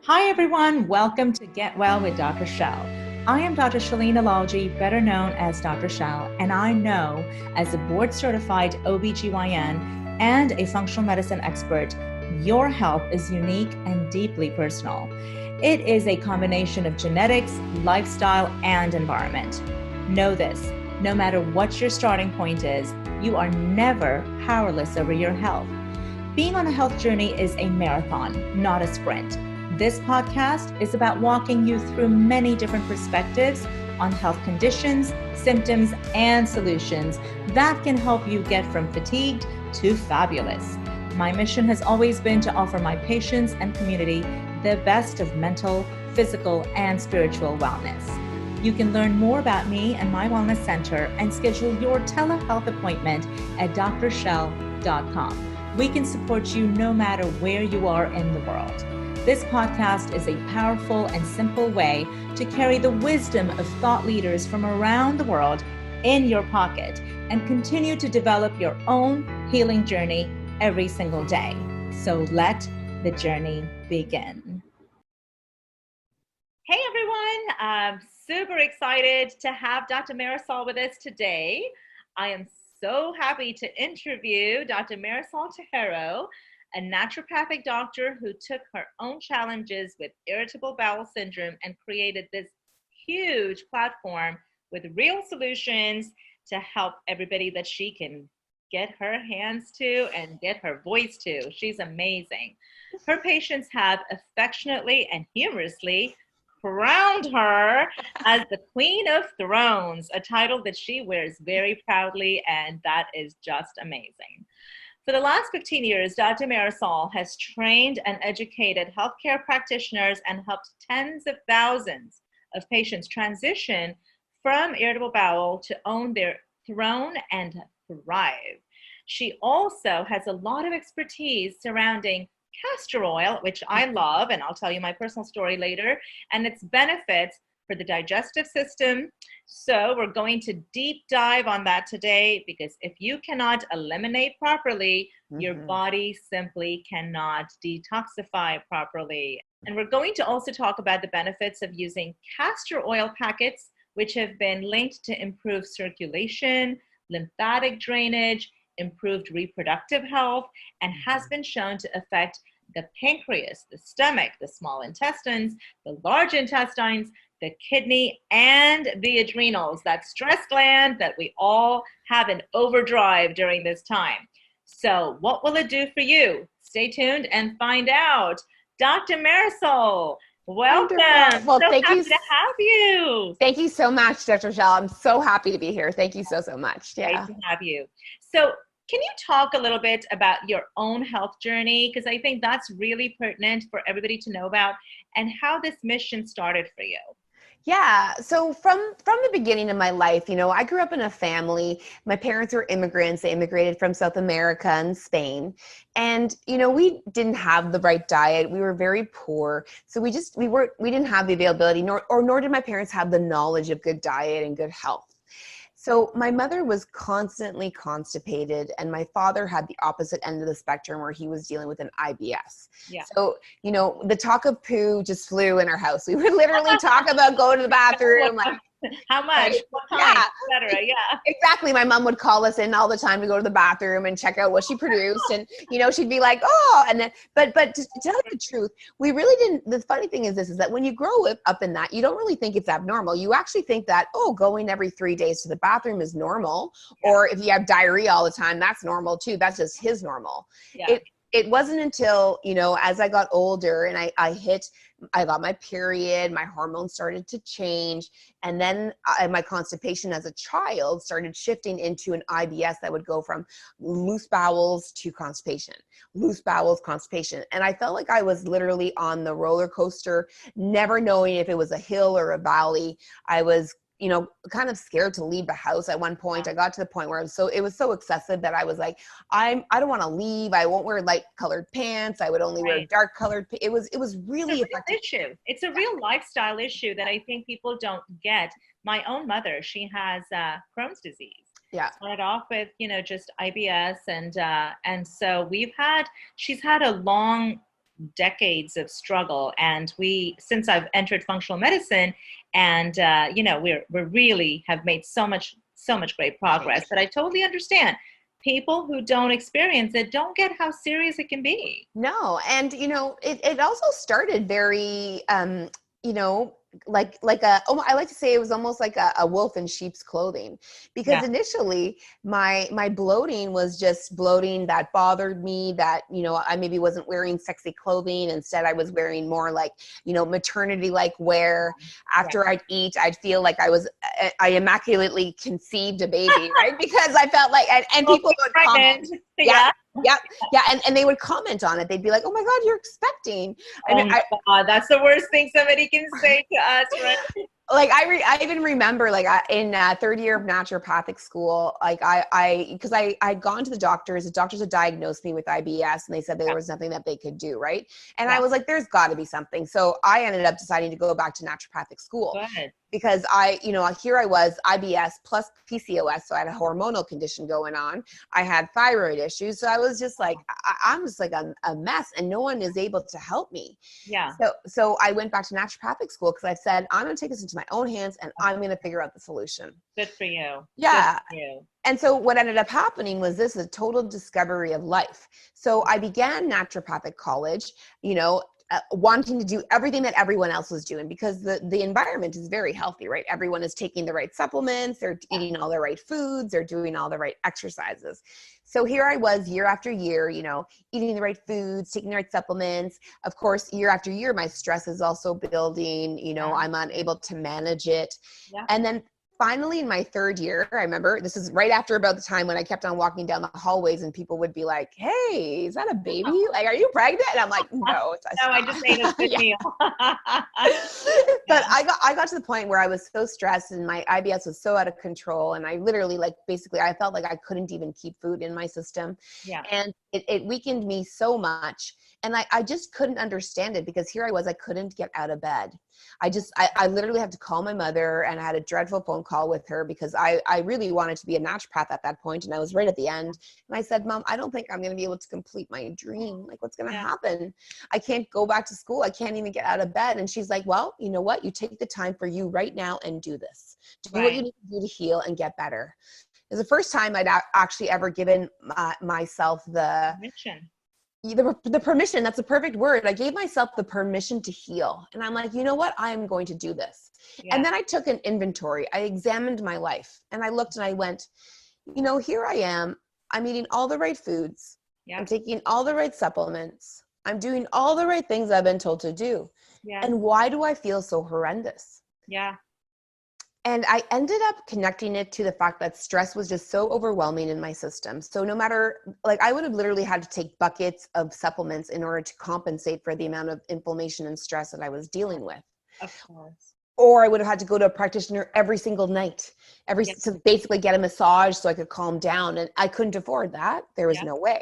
Hi everyone, welcome to Get Well with Dr. Shel. I am Dr. Shelena Lalji, better known as Dr. Shel, and I know as a board-certified OBGYN and a functional medicine expert, your health is unique and deeply personal. It is a combination of genetics, lifestyle, and environment. Know this, no matter what your starting point is, you are never powerless over your health. Being on a health journey is a marathon, not a sprint. This podcast is about walking you through many different perspectives on health conditions, symptoms, and solutions that can help you get from fatigued to fabulous. My mission has always been to offer my patients and community the best of mental, physical, and spiritual wellness. You can learn more about me and my wellness center and schedule your telehealth appointment at drshel.com. We can support you no matter where you are in the world. This podcast is a powerful and simple way to carry the wisdom of thought leaders from around the world in your pocket and continue to develop your own healing journey every single day. So let the journey begin. Hey everyone, I'm super excited to have Dr. Marisol with us today. I am so happy to interview Dr. Marisol Teijero, a naturopathic doctor who took her own challenges with irritable bowel syndrome and created this huge platform with real solutions to help everybody that she can get her hands to and get her voice to. She's amazing. Her patients have affectionately and humorously crowned her as the Queen of Thrones, a title that she wears very proudly, and that is just amazing. For the last 15 years, Dr. Marisol has trained and educated healthcare practitioners and helped tens of thousands of patients transition from irritable bowel to own their throne and thrive. She also has a lot of expertise surrounding castor oil, which I love, and I'll tell you my personal story later, and its benefits for the digestive system. So we're going to deep dive on that today, because if you cannot eliminate properly, your body simply cannot detoxify properly. And we're going to also talk about the benefits of using castor oil packets, which have been linked to improved circulation, lymphatic drainage, improved reproductive health, and has been shown to affect the pancreas, the stomach, the small intestines, the large intestines, the kidney, and the adrenals, that stress gland that we all have in overdrive during this time. So what will it do for you? Stay tuned and find out. Dr. Marisol, welcome. Well, so thank happy you. to have you. Thank you so much, Dr. Shel. I'm so happy to be here. Thank you so much. Yeah. Great to have you. So can you talk a little bit about your own health journey? Because I think that's really pertinent for everybody to know about, and how this mission started for you. Yeah. So from the beginning of my life, I grew up in a family. My parents were immigrants. They immigrated from South America and Spain. And, we didn't have the right diet. We were very poor. So we didn't have the availability, nor did my parents have the knowledge of good diet and good health. So my mother was constantly constipated, and my father had the opposite end of the spectrum where he was dealing with an IBS. Yeah. So, the talk of poo just flew in our house. We would literally talk about going to the bathroom, like, how much, right? what kind, etc. Yeah, exactly. My mom would call us in all the time to go to the bathroom and check out what she produced, and she'd be like, "Oh," and then, but to tell you the truth, we really didn't. The funny thing is that when you grow up in that, you don't really think it's abnormal. You actually think that, going every 3 days to the bathroom is normal, or if you have diarrhea all the time, that's normal too. That's just his normal. Yeah. It wasn't until, as I got older and I got my period, my hormones started to change. And then my constipation as a child started shifting into an IBS that would go from loose bowels to constipation, loose bowels, constipation. And I felt like I was literally on the roller coaster, never knowing if it was a hill or a valley. I was kind of scared to leave the house at one point. I got to the point where it was so excessive that I was like, I don't want to leave. I won't wear light colored pants. I would only wear dark colored. It was really effective. Issue. It's a real lifestyle issue that I think people don't get. My own mother, she has Crohn's disease. Yeah. Started off with, just IBS. And so she's had a long decades of struggle. And since I've entered functional medicine, and we really have made so much great progress. But I totally understand people who don't experience it don't get how serious it can be. No, and it also started very I like to say it was almost like a wolf in sheep's clothing, because initially my bloating was just bloating that bothered me, that I maybe wasn't wearing sexy clothing. Instead I was wearing more like maternity like wear. After I'd eat, I'd feel like I immaculately conceived a baby, right? Because I felt like, and people would comment. Yeah. And they would comment on it. They'd be like, "Oh my God, you're expecting." God, that's the worst thing somebody can say to us, right? Like I even remember in third year of naturopathic school, because I'd gone to the doctors had diagnosed me with IBS, and they said there was nothing that they could do, right? And I was like, there's got to be something. So I ended up deciding to go back to naturopathic school. Good. Because here I was, IBS plus PCOS, so I had a hormonal condition going on. I had thyroid issues, so I was just like, I'm just like a mess, and no one is able to help me. Yeah. So I went back to naturopathic school because I said, I'm going to take this into my own hands, and I'm going to figure out the solution. Good for you. Yeah. Good for you. And so what ended up happening was this is a total discovery of life. So I began naturopathic college, wanting to do everything that everyone else was doing, because the environment is very healthy, right? Everyone is taking the right supplements, they're eating all the right foods, they're doing all the right exercises. So here I was year after year, eating the right foods, taking the right supplements. Of course, year after year, my stress is also building, I'm unable to manage it. Yeah. And then finally, in my third year, I remember this is right after about the time when I kept on walking down the hallways and people would be like, "Hey, is that a baby? Like, are you pregnant?" And I'm like, "No, I just ate a good meal." But I got to the point where I was so stressed and my IBS was so out of control, and I literally I felt like I couldn't even keep food in my system. Yeah. And it weakened me so much. And I just couldn't understand it, because here I was, I couldn't get out of bed. I literally had to call my mother, and I had a dreadful phone call with her because I really wanted to be a naturopath at that point, and I was right at the end. And I said, "Mom, I don't think I'm going to be able to complete my dream. Like, what's going to happen? I can't go back to school. I can't even get out of bed." And she's like, "Well, you know what? You take the time for you right now and do this. Do what you need to do to heal and get better." It was the first time I'd actually ever given myself the permission. That's a perfect word. I gave myself the permission to heal. And I'm like, you know what? I'm going to do this. Yeah. And then I took an inventory. I examined my life, and I looked and I went, here I am. I'm eating all the right foods. Yeah. I'm taking all the right supplements. I'm doing all the right things I've been told to do. Yeah. And why do I feel so horrendous? Yeah. And I ended up connecting it to the fact that stress was just so overwhelming in my system. So no matter, I would have literally had to take buckets of supplements in order to compensate for the amount of inflammation and stress that I was dealing with. Of course. Or I would have had to go to a practitioner every single night, to basically get a massage so I could calm down. And I couldn't afford that. There was no way.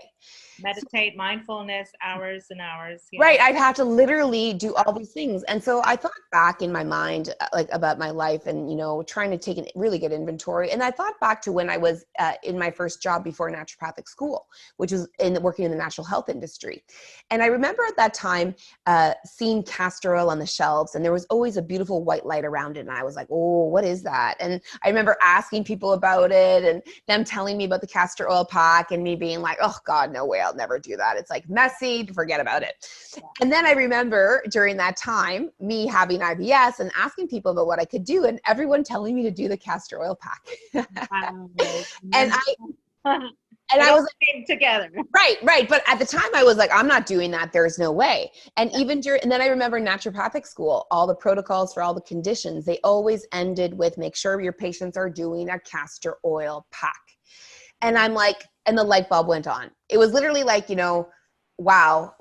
Meditate, mindfulness, hours and hours. Right. I'd have to literally do all these things. And so I thought back in my mind, about my life and, trying to take a really good inventory. And I thought back to when I was in my first job before naturopathic school, which was working in the natural health industry. And I remember at that time seeing castor oil on the shelves, and there was always a beautiful white light around it. And I was like, "Oh, what is that?" And I remember asking people about it and them telling me about the castor oil pack, and me being like, "Oh God, no way. I'll never do that. It's messy, forget about it." And then I remember during that time, me having IBS and asking people about what I could do, and everyone telling me to do the castor oil pack. And I was together. Right. But at the time I was like, I'm not doing that. There's no way. And and then I remember naturopathic school, all the protocols for all the conditions, they always ended with make sure your patients are doing a castor oil pack. And I'm like, and the light bulb went on. It was literally wow,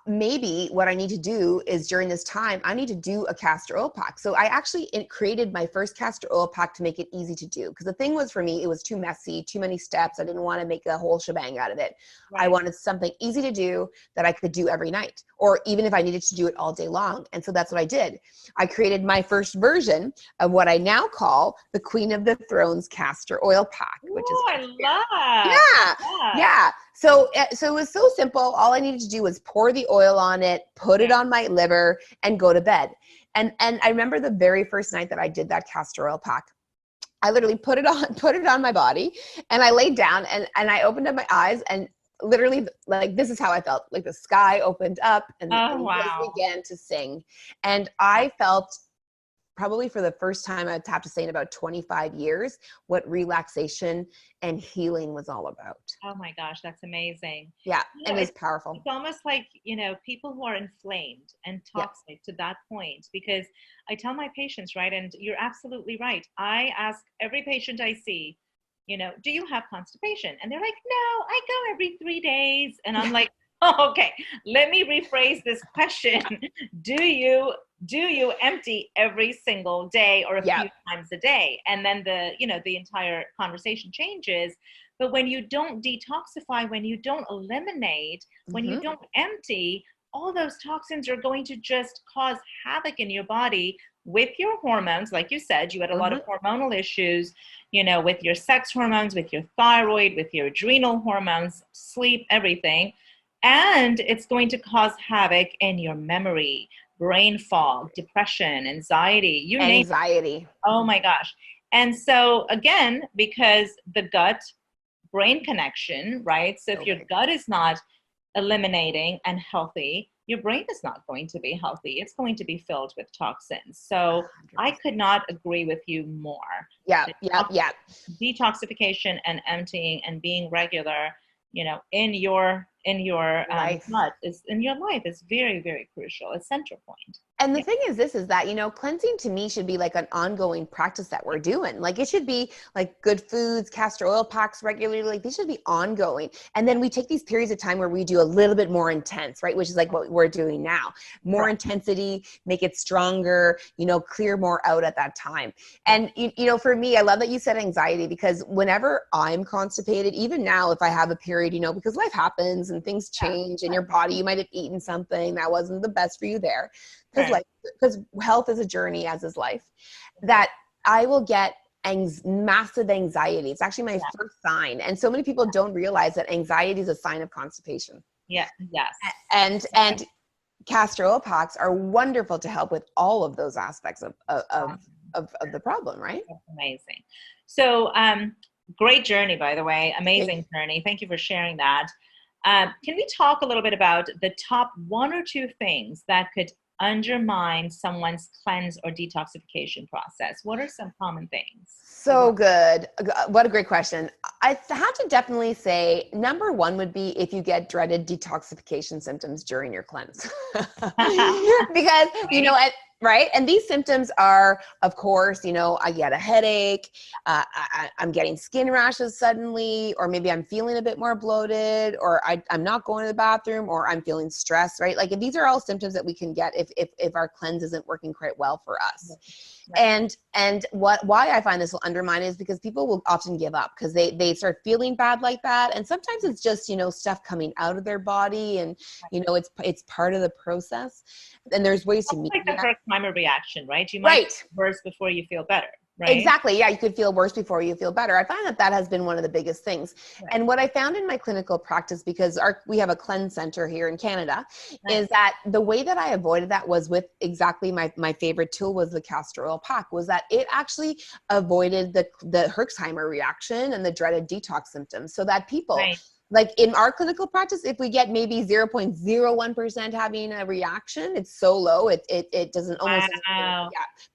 maybe what I need to do is during this time, I need to do a castor oil pack. So I actually created my first castor oil pack to make it easy to do. Because the thing was, for me, it was too messy, too many steps. I didn't want to make a whole shebang out of it. Right. I wanted something easy to do that I could do every night, or even if I needed to do it all day long. And so that's what I did. I created my first version of what I now call the Queen of the Thrones castor oil pack, which is I love. Yeah. So it was so simple. All I needed to do was pour the oil oil on it, put it on my liver, and go to bed. And I remember the very first night that I did that castor oil pack, I literally put it on my body, and I laid down and I opened up my eyes, and literally, like, this is how I felt. Like the sky opened up and the angels began to sing. And I felt, probably for the first time, I'd have to say in about 25 years, what relaxation and healing was all about. Oh my gosh, that's amazing. Yeah, and it's powerful. It's almost like, people who are inflamed and toxic to that point, because I tell my patients, right, and you're absolutely right. I ask every patient I see, do you have constipation? And they're like, no, I go every 3 days. And I'm like, oh, okay, let me rephrase this question. Do you empty every single day or a few times a day? And then the entire conversation changes. But when you don't detoxify, when you don't eliminate, when you don't empty, all those toxins are going to just cause havoc in your body with your hormones. Like you said, you had a lot of hormonal issues, with your sex hormones, with your thyroid, with your adrenal hormones, sleep, everything. And it's going to cause havoc in your memory, brain fog, depression, anxiety, you name it. Oh my gosh. And so again, because the gut brain connection, right? So if your gut is not eliminating and healthy, your brain is not going to be healthy. It's going to be filled with toxins. So 100%. I could not agree with you more. Detoxification and emptying and being regular, in your gut is in your life is very, very crucial. It's central point. And the thing is that, cleansing to me should be like an ongoing practice that we're doing. Like it should be like good foods, castor oil packs regularly, like these should be ongoing. And then we take these periods of time where we do a little bit more intense, right? Which is like what we're doing now. More intensity, make it stronger, clear more out at that time. And, for me, I love that you said anxiety, because whenever I'm constipated, even now, if I have a period, because life happens and things change in your body, you might have eaten something that wasn't the best for you there. Because health is a journey, as is life, that I will get massive anxiety. It's actually my first sign. And so many people don't realize that anxiety is a sign of constipation. Yeah. Yes. And castor oil packs are wonderful to help with all of those aspects of the problem, right? That's amazing. So, great journey, by the way. Amazing journey. Thank you for sharing that. Can we talk a little bit about the top 1 or 2 things that could undermine someone's cleanse or detoxification process? What are some common things? So good. What a great question. I have to definitely say, number 1 would be if you get dreaded detoxification symptoms during your cleanse. Because, right? And these symptoms are, of course, I get a headache, I'm getting skin rashes suddenly, or maybe I'm feeling a bit more bloated, or I'm not going to the bathroom, or I'm feeling stressed, right? Like these are all symptoms that we can get if our cleanse isn't working quite well for us. Right. And why I find this will undermine is because people will often give up because they start feeling bad like that. And sometimes it's just, stuff coming out of their body, and, it's part of the process. And there's ways to meet like the Herxheimer reaction, right? You might feel worse before you feel better, right? Exactly. Yeah, you could feel worse before you feel better. I find that has been one of the biggest things. Right. And what I found in my clinical practice, because we have a cleanse center here in Canada, is that the way that I avoided that was with exactly my favorite tool was the castor oil pack, was that it actually avoided the Herxheimer reaction and the dreaded detox symptoms, so that people... Like in our clinical practice, if we get maybe 0.01% having a reaction, it's so low, it doesn't almost,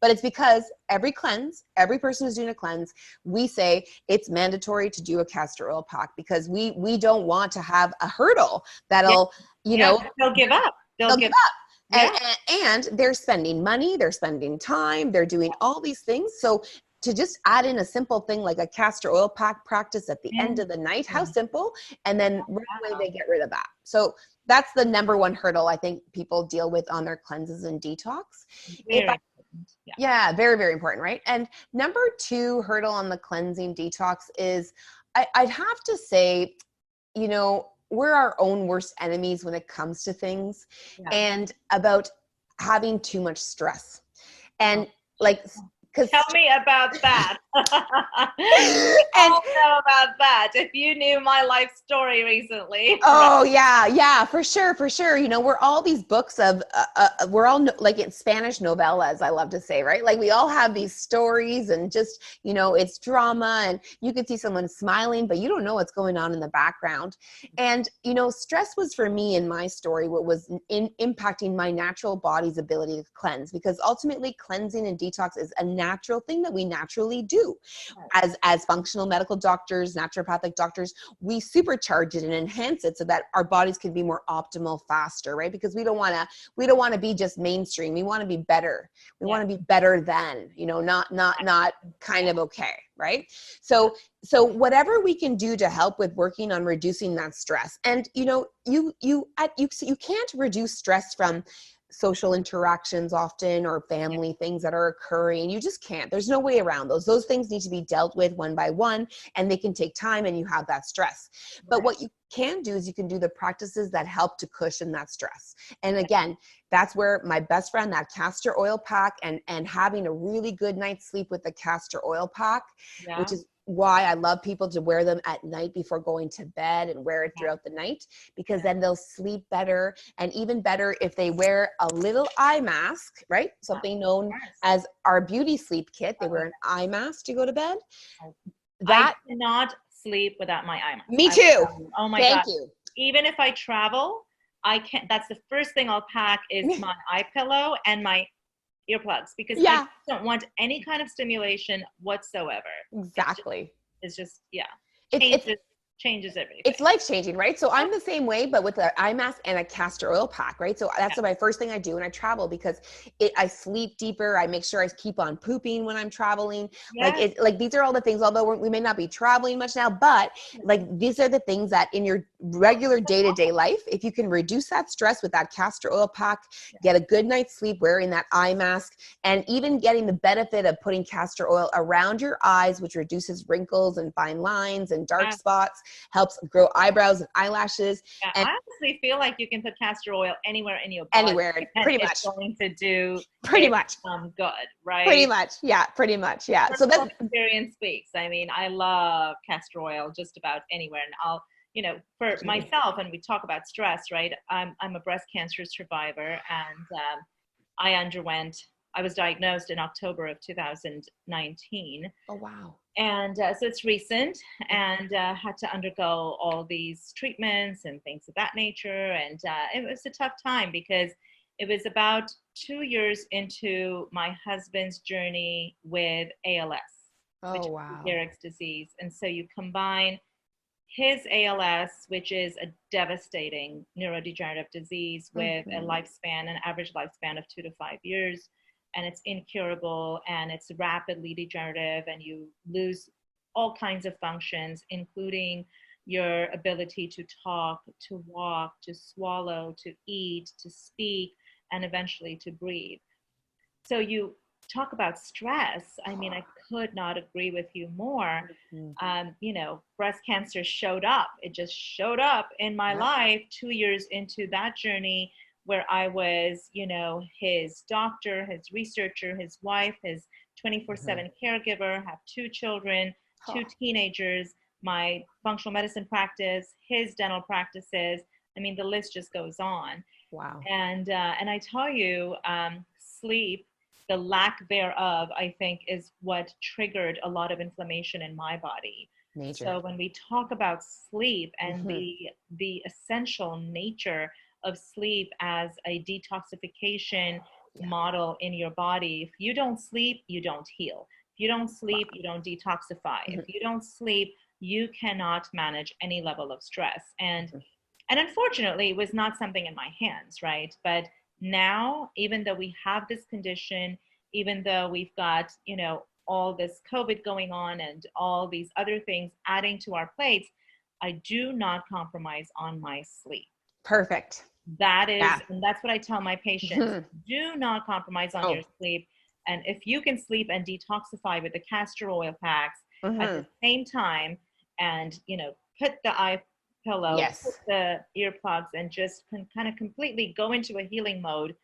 but it's because every person who's doing a cleanse, we say it's mandatory to do a castor oil pack, because we don't want to have a hurdle that'll, they'll give up. They'll give up. And they're spending money, they're spending time, they're doing all these things. So to just add in a simple thing like a castor oil pack practice at the end of the night, how simple, and then right away they get rid of that. So that's the number 1 hurdle I think people deal with on their cleanses and detox. Very, very important, right? And number 2 hurdle on the cleansing detox is I'd have to say, we're our own worst enemies when it comes to things, and about having too much stress. And Tell me about that. And I know about that. If you knew my life story recently. oh yeah, for sure. You know, we're all these books of, we're all like in Spanish novellas, I love to say, right? Like we all have these stories and just, you know, it's drama and you can see someone smiling, but you don't know what's going on in the background. And, you know, stress was for me in my story, what was impacting my natural body's ability to cleanse, because ultimately cleansing and detox is a natural thing that we naturally do. As functional medical doctors, naturopathic doctors, we supercharge it and enhance it so that our bodies can be more optimal faster, right? Because we don't want to be just mainstream. We want to be better. We want to be better than, you know, not kind of okay, right? So whatever we can do to help with working on reducing that stress. And you know, you can't reduce stress from social interactions often, or family things that are occurring. You just can't. There's no way around those. Those things need to be dealt with one by one, and they can take time, and you have that stress. But what you can do is you can do the practices that help to cushion that stress. And again, that's where my best friend, that castor oil pack, and having a really good night's sleep with the castor oil pack, which is why I love people to wear them at night before going to bed, and wear it throughout the night, because then they'll sleep better. And even better if they wear a little eye mask, right? Something known as our beauty sleep kit. They wear an eye mask to go to bed. I cannot sleep without my eye mask. Me too. Oh my Thank God. you. Even if I travel, I can't. That's the first thing I'll pack is my eye pillow and my earplugs, because I don't want any kind of stimulation whatsoever. Exactly. It's just changes everything. It's life-changing, right? So I'm the same way, but with an eye mask and a castor oil pack, right? So that's my first thing I do when I travel, because I sleep deeper. I make sure I keep on pooping when I'm traveling. Like these are all the things, although we may not be traveling much now, but like these are the things that in your regular day-to-day life, if you can reduce that stress with that castor oil pack, get a good night's sleep wearing that eye mask, and even getting the benefit of putting castor oil around your eyes, which reduces wrinkles and fine lines and dark spots, helps grow eyebrows and eyelashes. And I honestly feel like you can put castor oil anywhere in your body. Anywhere, pretty much. It's going to do pretty much good, right? Pretty much, yeah. So that experience speaks. I mean, I love castor oil just about anywhere, and I'll, you know, for myself, and we talk about stress, right? I'm a breast cancer survivor, and I was diagnosed in October of 2019. Oh, wow. And so it's recent, and had to undergo all these treatments and things of that nature. And it was a tough time, because it was about 2 years into my husband's journey with ALS, which is Lou Gehrig's disease. And so you combine his ALS, which is a devastating neurodegenerative disease with an average lifespan of 2 to 5 years. And it's incurable, and it's rapidly degenerative, and you lose all kinds of functions, including your ability to talk, to walk, to swallow, to eat, to speak, and eventually to breathe. So you talk about stress. I mean, I could not agree with you more. You know, breast cancer showed up. It just showed up in my life 2 years into that journey, where I was, you know, his doctor, his researcher, his wife, his 24/7 caregiver, have 2 children, 2 teenagers, my functional medicine practice, his dental practices. I mean, the list just goes on. Wow. And I tell you, sleep, the lack thereof, I think, is what triggered a lot of inflammation in my body. Major. So when we talk about sleep and the essential nature of sleep as a detoxification model in your body, if you don't sleep, you don't heal. If you don't sleep, you don't detoxify. If you don't sleep, you cannot manage any level of stress. And unfortunately, it was not something in my hands, right? But now, even though we have this condition, even though we've got, you know, all this COVID going on and all these other things adding to our plates, I do not compromise on my sleep. Perfect. That is, and that's what I tell my patients. Do not compromise on your sleep. And if you can sleep and detoxify with the castor oil packs at the same time, and, you know, put the eye pillow, put the earplugs, and just kind of completely go into a healing mode,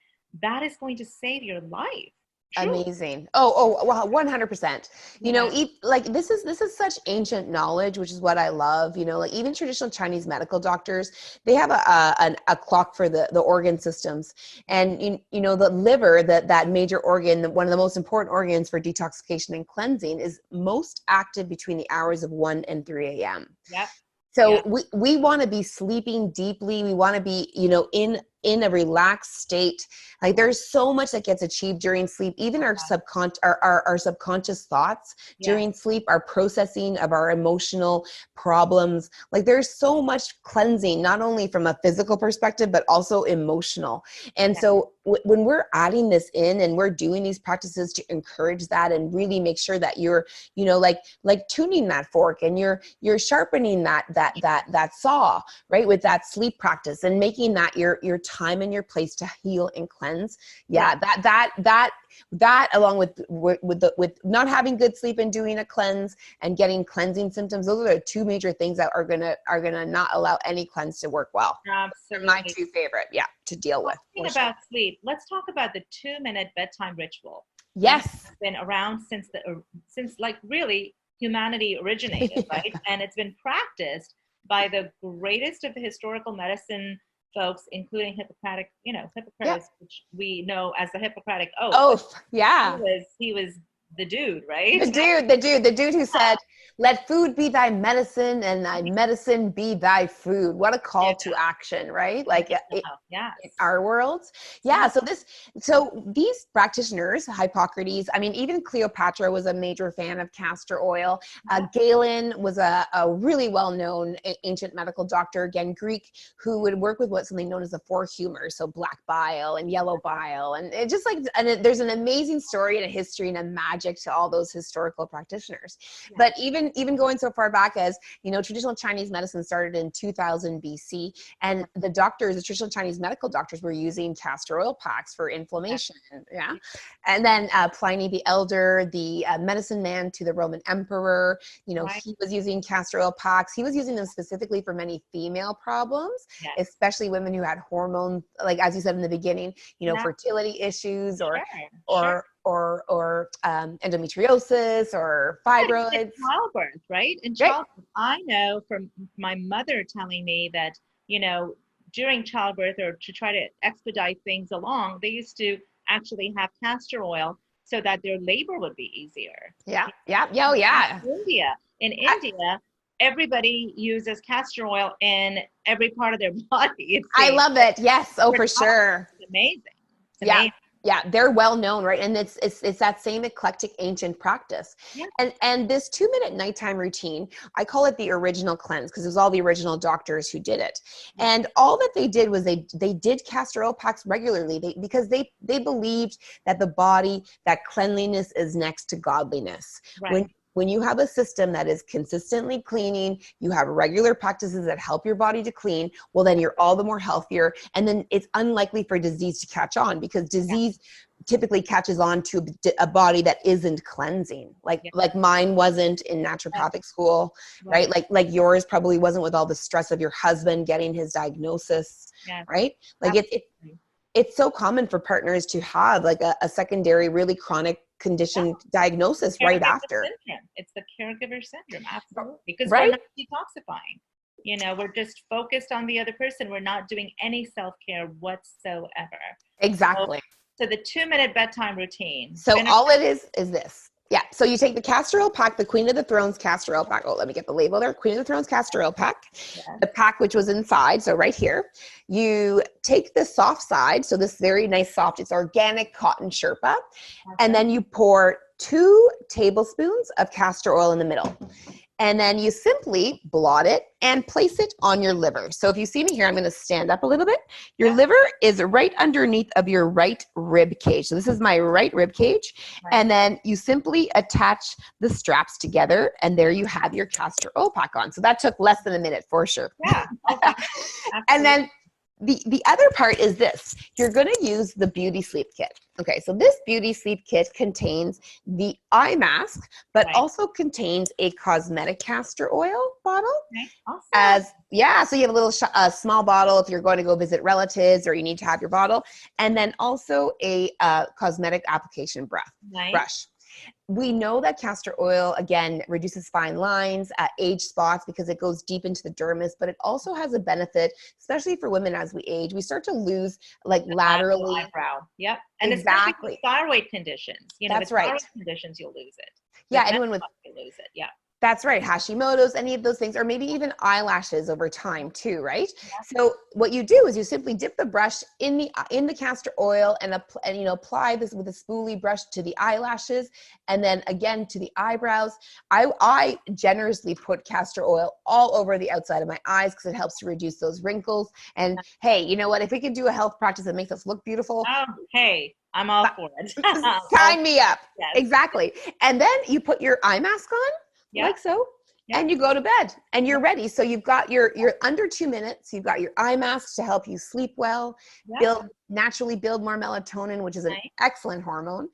that is going to save your life. True. Amazing. Oh, well, 100%. You know, Yeah. like this is such ancient knowledge, which is what I love. You know, like even traditional Chinese medical doctors, they have a clock for the organ systems, and you know the liver, that major organ, one of the most important organs for detoxification and cleansing, is most active between the hours of 1 and 3 a.m. Yep. So Yep. we want to be sleeping deeply. We want to be, you know, in a relaxed state. Like there's so much that gets achieved during sleep. Even our subconscious thoughts Yeah. during sleep, our processing of our emotional problems. Like there's so much cleansing, not only from a physical perspective, but also emotional. And Yeah. so when we're adding this in and we're doing these practices to encourage that and really make sure that you're, you know, like tuning that fork, and you're sharpening that saw, right, with that sleep practice, and making that your time and your place to heal and cleanse. Yeah, that along with not having good sleep and doing a cleanse and getting cleansing symptoms, those are the two major things that are gonna not allow any cleanse to work well. Absolutely. They're my two favorite, to deal with. Talking about sleep, let's talk about the 2-minute bedtime ritual. Yes. It's been around since like really humanity originated, right? And it's been practiced by the greatest of the historical medicine folks, including Hippocratic, Hippocrates, which we know as the Hippocratic Oath. Oath, yeah. He was the dude, right? The dude who said, "Let food be thy medicine, and thy medicine be thy food." What a call to action, right? Like in our worlds. Yeah. So these practitioners, Hippocrates, I mean, even Cleopatra was a major fan of castor oil. Galen was a really well-known ancient medical doctor, again, Greek, who would work with something known as the four humors. So black bile and yellow bile. And it just there's an amazing story and a history and a magic to all those historical practitioners. But even going so far back as, traditional Chinese medicine started in 2000 BC, and the traditional Chinese medical doctors were using castor oil packs for inflammation. Yeah. And then Pliny the Elder, the medicine man to the Roman emperor, he was using castor oil packs. He was using them specifically for many female problems, especially women who had hormone, like as you said in the beginning, fertility issues or endometriosis or fibroids. In childbirth, right? In childbirth, I know from my mother telling me that, during childbirth, or to try to expedite things along, they used to actually have castor oil so that their labor would be easier. In India, everybody uses castor oil in every part of their body. I love it. Yes. Oh, for sure. It's amazing. It's amazing. Yeah, they're well known, right? And it's that same eclectic ancient practice. Yeah. And this 2-minute nighttime routine, I call it the original cleanse, because it was all the original doctors who did it. And all that they did was they did castor oil packs regularly because they believed that the body, that cleanliness is next to godliness. Right. When you have a system that is consistently cleaning, you have regular practices that help your body to clean, well, then you're all the more healthier. And then it's unlikely for disease to catch on, because disease typically catches on to a body that isn't cleansing. Like mine wasn't in naturopathic school, right? Like yours probably wasn't with all the stress of your husband getting his diagnosis, right? Like it's so common for partners to have like a secondary, really chronic condition diagnosis right after. Syndrome. It's the caregiver syndrome, absolutely. Because we're not detoxifying. We're just focused on the other person. We're not doing any self-care whatsoever. Exactly. So the 2-minute bedtime routine. So all it is this. Yeah. So you take the castor oil pack, the Queen of the Thrones castor oil pack. Oh, let me get the label there. Queen of the Thrones castor oil pack. The pack which was inside. So right here, you take the soft side. So this very nice soft, it's organic cotton Sherpa. And then you pour 2 tablespoons of castor oil in the middle. And then you simply blot it and place it on your liver. So if you see me here, I'm going to stand up a little bit. Your liver is right underneath of your right rib cage. So this is my right rib cage. And then you simply attach the straps together, and there you have your castor oil pack on. So that took less than a minute for sure. Yeah. And then the other part is this. You're going to use the beauty sleep kit. Okay, so this beauty sleep kit contains the eye mask, but also contains a cosmetic castor oil bottle. Okay, awesome. So you have a little small bottle if you're going to go visit relatives or you need to have your bottle, and then also a cosmetic application brush. We know that castor oil, again, reduces fine lines, age spots, because it goes deep into the dermis, but it also has a benefit, especially for women as we age. We start to lose like laterally. Eyebrow. Yep. And exactly. especially with thyroid conditions. You know, That's with thyroid right. conditions, you'll lose it. Yeah, anyone with you lose it. Yeah. That's right. Hashimoto's, any of those things, or maybe even eyelashes over time too, right? Yeah. So what you do is you simply dip the brush in the castor oil and apply this with a spoolie brush to the eyelashes, and then again to the eyebrows. I generously put castor oil all over the outside of my eyes because it helps to reduce those wrinkles. And hey, you know what? If we can do a health practice that makes us look beautiful, hey, I'm all for it. Sign me up. Yes. Exactly. And then you put your eye mask on. Yeah. Like so, yeah. And you go to bed and you're ready. So you've got you're under 2 minutes. You've got your eye mask to help you sleep well, naturally build more melatonin, which is an excellent hormone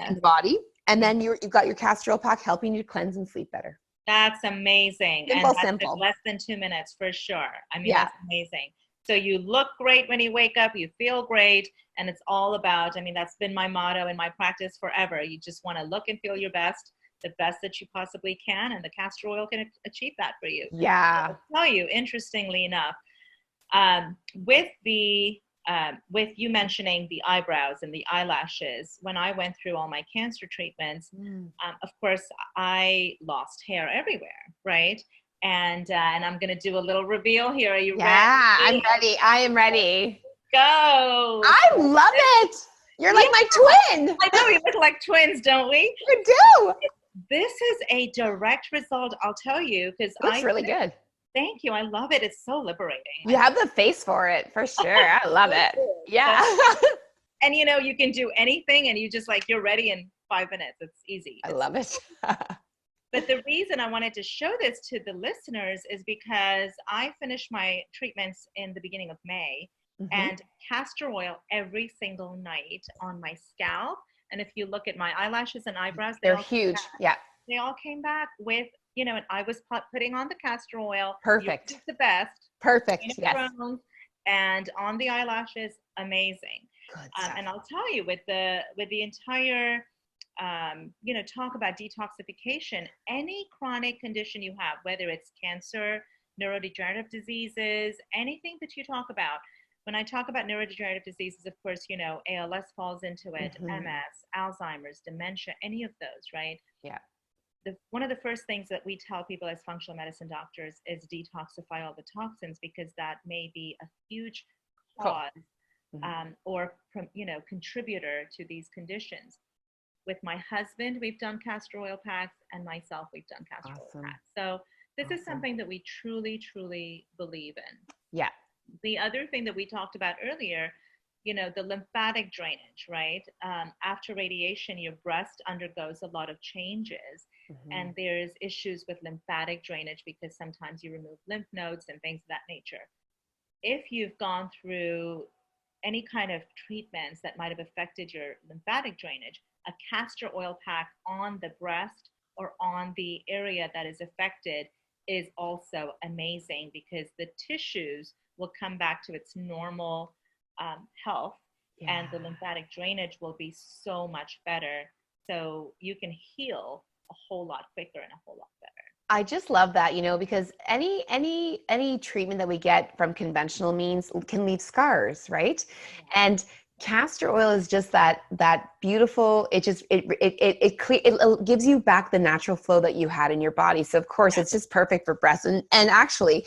in the body. And then you've got your castor oil pack helping you cleanse and sleep better. That's amazing. Simple. In less than 2 minutes for sure. I mean, that's amazing. So you look great when you wake up, you feel great, and it's all about, I mean, that's been my motto in my practice forever. You just want to look and feel your best, the best that you possibly can, and the castor oil can achieve that for you. Yeah. I'll tell you, interestingly enough, with you mentioning the eyebrows and the eyelashes, when I went through all my cancer treatments, of course, I lost hair everywhere, right? And I'm going to do a little reveal here. Are you ready? Yeah, I'm ready. I am ready. Go. I love it. You're like my twin. I know, we look like twins, don't we? We do. This is a direct result, I'll tell you, because looks really good. Thank you. I love it. It's so liberating. You have the face for it, for sure. I love it. Yeah. And you know, you can do anything and you just you're ready in 5 minutes. It's easy. I love it. But the reason I wanted to show this to the listeners is because I finished my treatments in the beginning of May, and castor oil every single night on my scalp. And if you look at my eyelashes and eyebrows, they're huge. Yeah. They all came back with, and I was putting on the castor oil. Perfect. The best. Perfect. Yes. And on the eyelashes, amazing. Good and I'll tell you, with the entire, talk about detoxification, any chronic condition you have, whether it's cancer, neurodegenerative diseases, anything that you talk about. When I talk about neurodegenerative diseases, of course, ALS falls into it, MS, Alzheimer's, dementia, any of those, right? Yeah. One of the first things that we tell people as functional medicine doctors is detoxify all the toxins, because that may be a huge cause or contributor to these conditions. With my husband, we've done castor oil packs, and myself, we've done castor oil packs. So this is something that we truly, truly believe in. Yeah. The other thing that we talked about earlier, the lymphatic drainage, right? After radiation, your breast undergoes a lot of changes, and there's issues with lymphatic drainage because sometimes you remove lymph nodes and things of that nature. If you've gone through any kind of treatments that might have affected your lymphatic drainage, a castor oil pack on the breast or on the area that is affected is also amazing, because the tissues will come back to its normal health, and the lymphatic drainage will be so much better. So you can heal a whole lot quicker and a whole lot better. I just love that, because any treatment that we get from conventional means can leave scars, right? Yeah. And castor oil is just that beautiful. It gives you back the natural flow that you had in your body. So of course, it's just perfect for breast. And actually,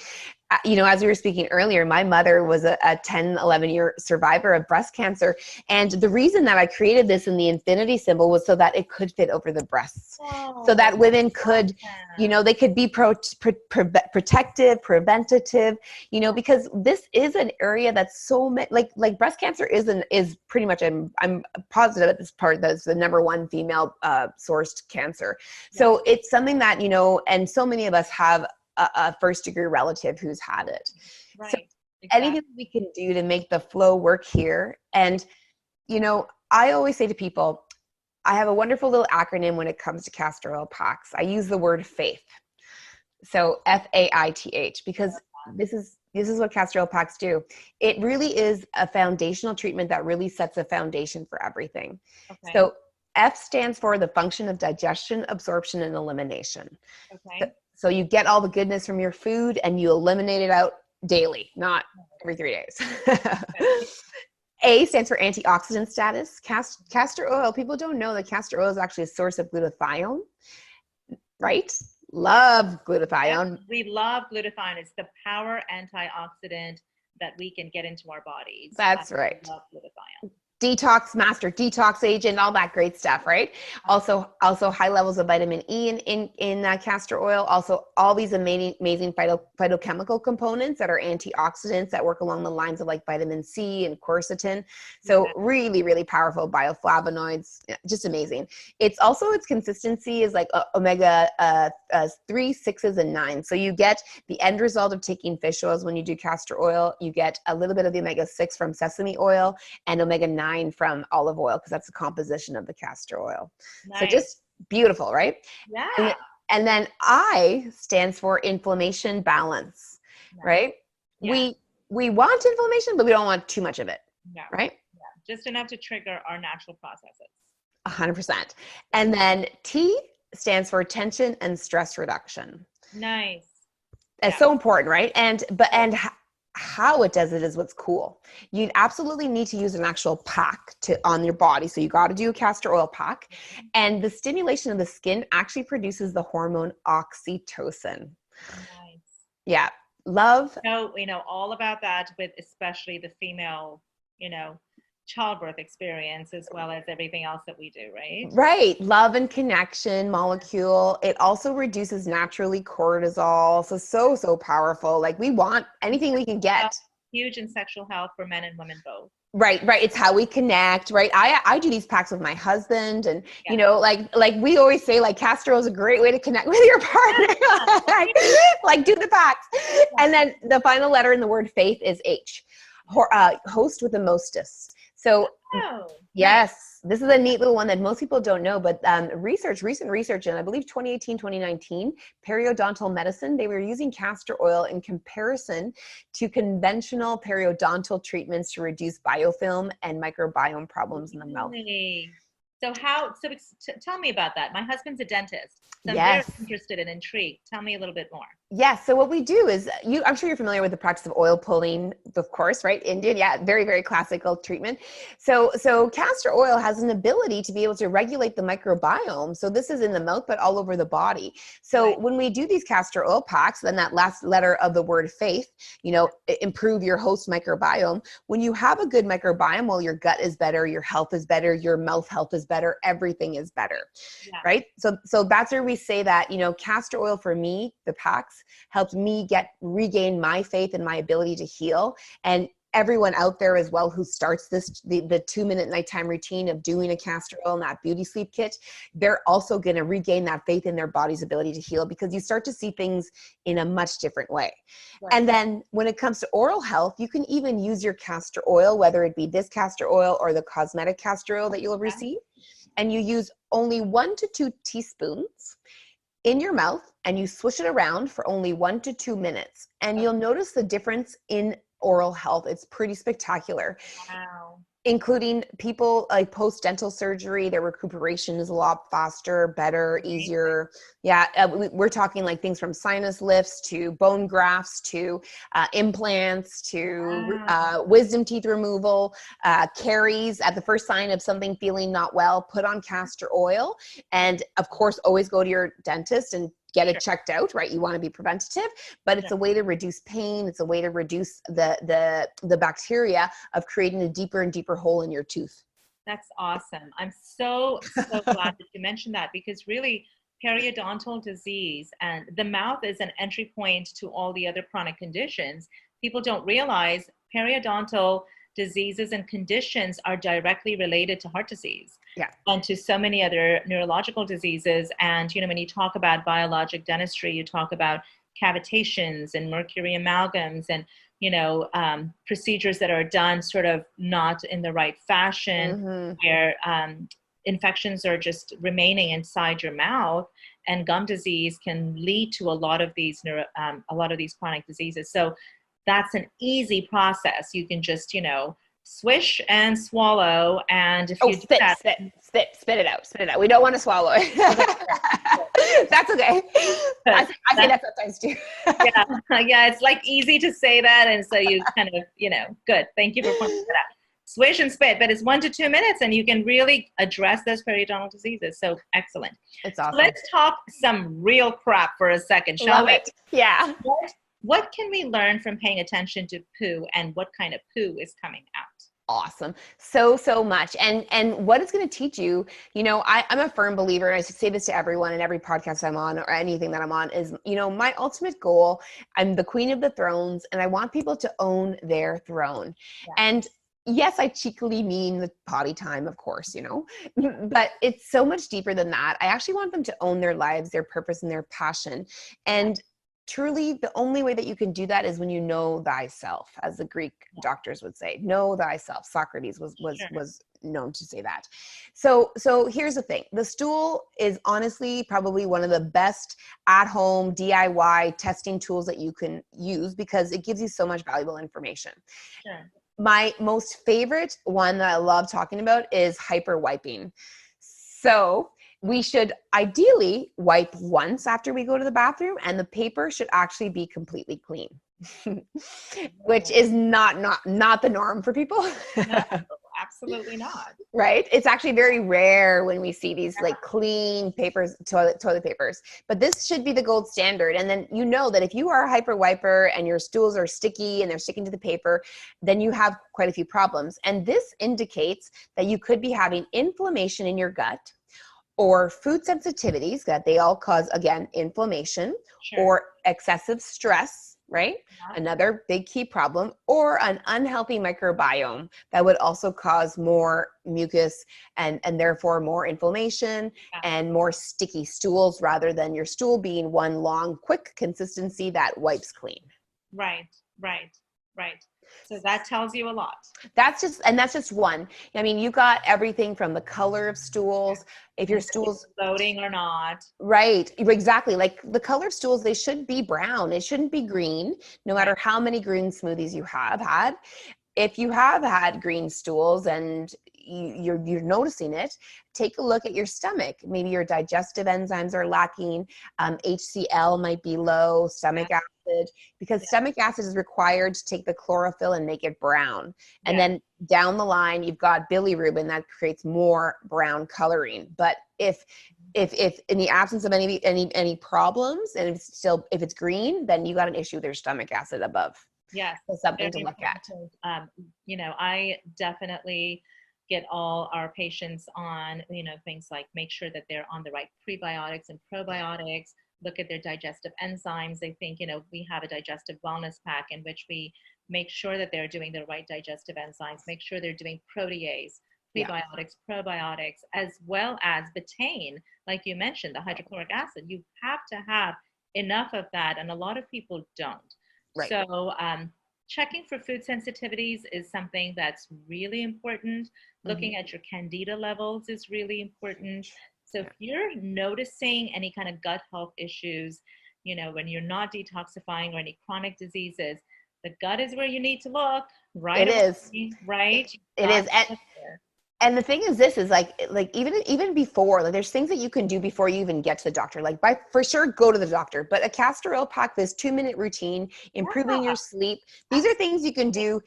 as we were speaking earlier, my mother was a 10, 11-year survivor of breast cancer. And the reason that I created this in the infinity symbol was so that it could fit over the breasts. Oh, so that women could, they could be protective, preventative, because this is an area that's so like breast cancer is pretty much, I'm positive at this part, that's the number one female sourced cancer. So it's something that, and so many of us have a first-degree relative who's had it. Right. So anything we can do to make the flow work here. And, I always say to people, I have a wonderful little acronym when it comes to castor oil packs. I use the word faith. So F-A-I-T-H, because this is what castor oil packs do. It really is a foundational treatment that really sets a foundation for everything. Okay. So F stands for the function of digestion, absorption, and elimination. Okay. So you get all the goodness from your food and you eliminate it out daily, not every 3 days. Okay. A stands for antioxidant status. Castor oil, people don't know that castor oil is actually a source of glutathione, right? Love glutathione. Yes, we love glutathione. It's the power antioxidant that we can get into our bodies. That's right. Love glutathione. Detox, master detox agent, all that great stuff, right? Also high levels of vitamin E in castor oil. Also, all these amazing phytochemical components that are antioxidants that work along the lines of like vitamin C and quercetin. So really, really powerful bioflavonoids, just amazing. It's also, its consistency is like omega 3, 6s, and 9. So you get the end result of taking fish oils when you do castor oil. You get a little bit of the omega 6 from sesame oil and omega 9 from olive oil, because that's the composition of the castor oil. Nice. So just beautiful, right? Yeah. And then I stands for inflammation balance, nice. Right? Yeah. We want inflammation, but we don't want too much of it, right? Yeah. Just enough to trigger our natural processes. 100%. And then T stands for tension and stress reduction. Nice. It's so important, right? And how it does it is what's cool. You'd absolutely need to use an actual pack on your body. So you got to do a castor oil pack. And the stimulation of the skin actually produces the hormone oxytocin. Nice. Yeah. Love. So, all about that with especially the female, childbirth experience, as well as everything else that we do, right? Right. Love and connection molecule. It also reduces naturally cortisol. So powerful. Like, we want anything we can get. Huge in sexual health for men and women both. Right. It's how we connect, right? I do these packs with my husband, and like we always say, like, castor oil is a great way to connect with your partner. like do the packs. And then the final letter in the word faith is H. Host with a mostis. So yes, this is a neat little one that most people don't know, but recent research in, I believe, 2018, 2019, periodontal medicine, they were using castor oil in comparison to conventional periodontal treatments to reduce biofilm and microbiome problems in the mouth. So tell me about that. My husband's a dentist. So I'm very interested and intrigued. Tell me a little bit more. Yes. So what we do is, I'm sure you're familiar with the practice of oil pulling, of course, right? Indian, very, very classical treatment. So castor oil has an ability to be able to regulate the microbiome. So this is in the mouth, but all over the body. So when we do these castor oil packs, then that last letter of the word faith, improve your host microbiome. When you have a good microbiome, well, your gut is better, your health is better, your mouth health is better, everything is better, right? So that's where we say that, castor oil for me, the packs, helped me regain my faith and my ability to heal. And everyone out there as well who starts the 2-minute nighttime routine of doing a castor oil and that beauty sleep kit, they're also going to regain that faith in their body's ability to heal, because you start to see things in a much different way. Right. And then when it comes to oral health, you can even use your castor oil, whether it be this castor oil or the cosmetic castor oil that you'll receive, and you use only 1 to 2 teaspoons in your mouth, and you swish it around for only 1 to 2 minutes, and you'll notice the difference in oral health. It's pretty spectacular. Wow. Including people like post dental surgery, their recuperation is a lot faster, better, easier. We're talking like things from sinus lifts to bone grafts to implants to wisdom teeth removal, caries. At the first sign of something feeling not well, put on castor oil, and of course always go to your dentist and get it checked out, right? You want to be preventative, but it's a way to reduce pain. It's a way to reduce the bacteria of creating a deeper and deeper hole in your tooth. That's awesome. I'm so glad that you mentioned that, because really periodontal disease, and the mouth is an entry point to all the other chronic conditions. People don't realize periodontal diseases and conditions are directly related to heart disease and to so many other neurological diseases. And, when you talk about biologic dentistry, you talk about cavitations and mercury amalgams. And procedures that are done sort of not in the right fashion, where infections are just remaining inside your mouth, and gum disease can lead to a lot of these chronic diseases. So that's an easy process. You can just, swish and swallow. And if you do spit, that, spit it out. We don't want to swallow it. That's okay. I say that sometimes too. yeah, it's like easy to say that, and so you kind of, good. Thank you for pointing that out. Swish and spit, but it's 1 to 2 minutes, and you can really address those periodontal diseases. So excellent. It's awesome. So let's talk some real crap for a second, shall we? Yeah. What can we learn from paying attention to poo, and what kind of poo is coming out? Awesome. So much. And what it's going to teach you, I'm a firm believer, and I say this to everyone in every podcast I'm on or anything that I'm on, is, my ultimate goal, I'm the queen of the thrones, and I want people to own their throne. Yeah. And yes, I cheekily mean the potty time, of course, but it's so much deeper than that. I actually want them to own their lives, their purpose, and their passion. And truly, the only way that you can do that is when you know thyself, as the Greek doctors would say. Know thyself. Socrates was known to say that. So here's the thing. The stool is honestly probably one of the best at-home DIY testing tools that you can use, because it gives you so much valuable information. Sure. My most favorite one that I love talking about is hyper wiping. So we should ideally wipe once after we go to the bathroom, and the paper should actually be completely clean, which is not the norm for people. No, absolutely not. Right? It's actually very rare when we see these like clean papers, toilet papers, but this should be the gold standard. And then that if you are a hyper wiper and your stools are sticky and they're sticking to the paper, then you have quite a few problems. And this indicates that you could be having inflammation in your gut, or food sensitivities, that they all cause, again, inflammation, or excessive stress, right? Another big key problem, or an unhealthy microbiome that would also cause more mucus and therefore more inflammation and more sticky stools, rather than your stool being one long, quick consistency that wipes clean. Right. So that tells you a lot. That's just one. I mean, you got everything from the color of stools, if your stools loading or not. Right. Exactly. Like the color of stools, they should be brown. It shouldn't be green, no matter how many green smoothies you have had. If you have had green stools and you're noticing it, take a look at your stomach. Maybe your digestive enzymes are lacking. HCl might be low, stomach acid, because stomach acid is required to take the chlorophyll and make it brown. And then down the line, you've got bilirubin that creates more brown coloring. But if in the absence of any problems, and if it's green, then you got an issue with your stomach acid above. Yes. So something to look at. I definitely get all our patients on, things like make sure that they're on the right prebiotics and probiotics, look at their digestive enzymes. They think, we have a digestive wellness pack in which we make sure that they're doing the right digestive enzymes, make sure they're doing protease, prebiotics, probiotics, as well as betaine, like you mentioned, the hydrochloric acid. You have to have enough of that, and a lot of people don't. Right. So checking for food sensitivities is something that's really important. Looking at your candida levels is really important. So if you're noticing any kind of gut health issues, when you're not detoxifying or any chronic diseases, the gut is where you need to look, right? It is. Right? It is. And the thing is, this is like even before, like there's things that you can do before you even get to the doctor. Like for sure, go to the doctor. But a castor oil pack, this 2-minute routine, improving your sleep. These are things you can do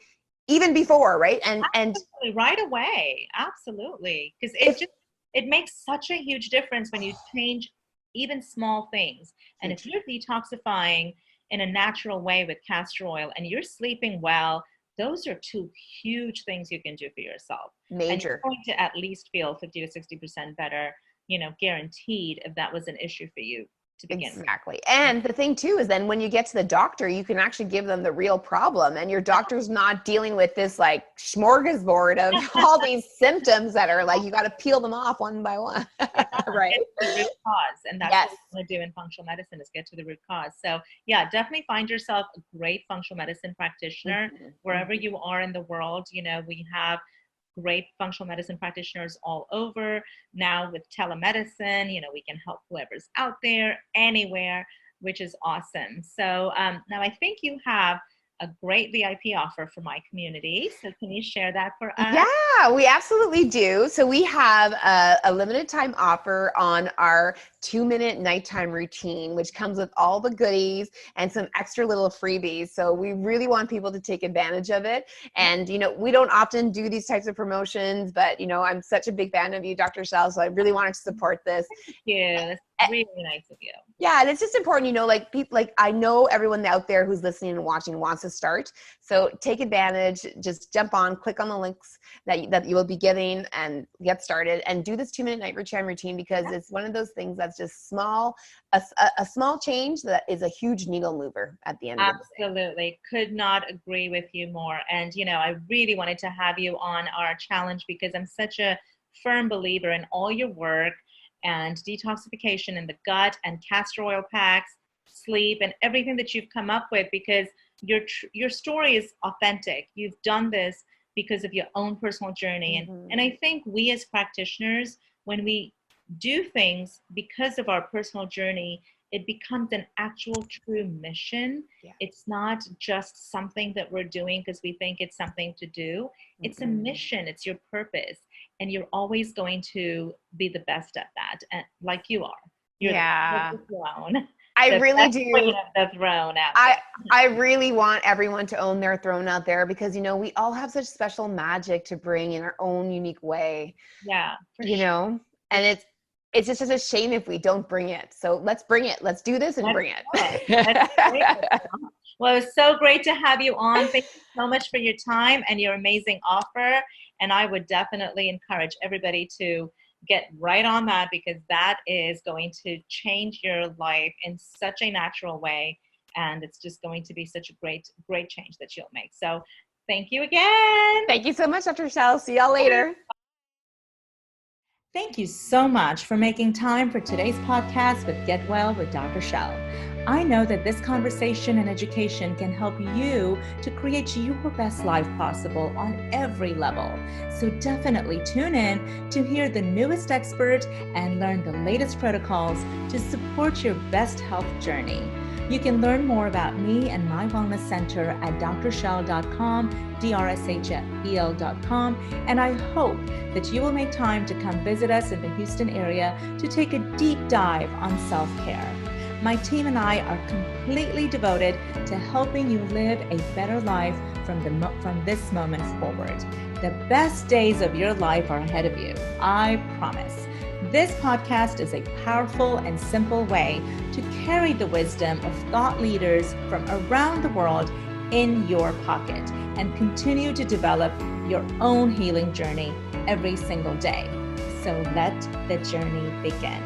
even before, right? And right away, absolutely, because it makes such a huge difference when you change even small things. And if you're detoxifying in a natural way with castor oil and you're sleeping well, those are 2 huge things you can do for yourself. Major. And you're going to at least feel 50 to 60% better, guaranteed, if that was an issue for you to begin with. Exactly. And the thing too is then when you get to the doctor, you can actually give them the real problem, and your doctor's not dealing with this like smorgasbord of all these symptoms that are like, you got to peel them off one by one. Yeah, Right. get to the root cause. And that's Yes. what we want to do in functional medicine, is get to the root cause. So yeah, definitely find yourself a great functional medicine practitioner wherever you are in the world. You know, we have great functional medicine practitioners all over. Now with telemedicine, you know, we can help whoever's out there anywhere, which is awesome. So now I think you have a great VIP offer for my community. So can you share that for us? Yeah, we absolutely do. So we have a limited time offer on our 2-minute nighttime routine, which comes with all the goodies and some extra little freebies. So we really want people to take advantage of it. And, you know, we don't often do these types of promotions, but, you know, I'm such a big fan of you, Dr. Shel, so I really wanted to support this. Thank you. That's really nice of you. Yeah, and it's just important, you know, like people, like I know everyone out there who's listening and watching wants to start. So take advantage, just jump on, click on the links that you will be getting and get started, and do this 2-minute night routine, because it's one of those things that's just small, a small change that is a huge needle mover at the end of the day. Absolutely. Could not agree with you more. And, you know, I really wanted to have you on our challenge because I'm such a firm believer in all your work and detoxification in the gut and castor oil packs, sleep, and everything that you've come up with, because your story is authentic. You've done this because of your own personal journey. And I think we as practitioners, when we do things because of our personal journey, it becomes an actual true mission. Yeah. It's not just something that we're doing because we think it's something to do. It's a mission. It's your purpose. And you're always going to be the best at that, and like you are. You're the throne. I really do. The throne out there. I really want everyone to own their throne out there, because, you know, we all have such special magic to bring in our own unique way. Yeah. You know, and it's just such a shame if we don't bring it. So let's bring it. Let's do this and bring it. Well, it was so great to have you on. Thank you so much for your time and your amazing offer. And I would definitely encourage everybody to get right on that, because that is going to change your life in such a natural way. And it's just going to be such a great, great change that you'll make. So thank you again. Thank you so much, Dr. Shel. See y'all later. Thank you so much for making time for today's podcast with Get Well with Dr. Shel. I know that this conversation and education can help you to create your best life possible on every level. So definitely tune in to hear the newest expert and learn the latest protocols to support your best health journey. You can learn more about me and my wellness center at drshel.com, drshel.com, and I hope that you will make time to come visit us in the Houston area to take a deep dive on self-care. My team and I are completely devoted to helping you live a better life from this moment forward. The best days of your life are ahead of you, I promise. This podcast is a powerful and simple way to carry the wisdom of thought leaders from around the world in your pocket and continue to develop your own healing journey every single day. So let the journey begin.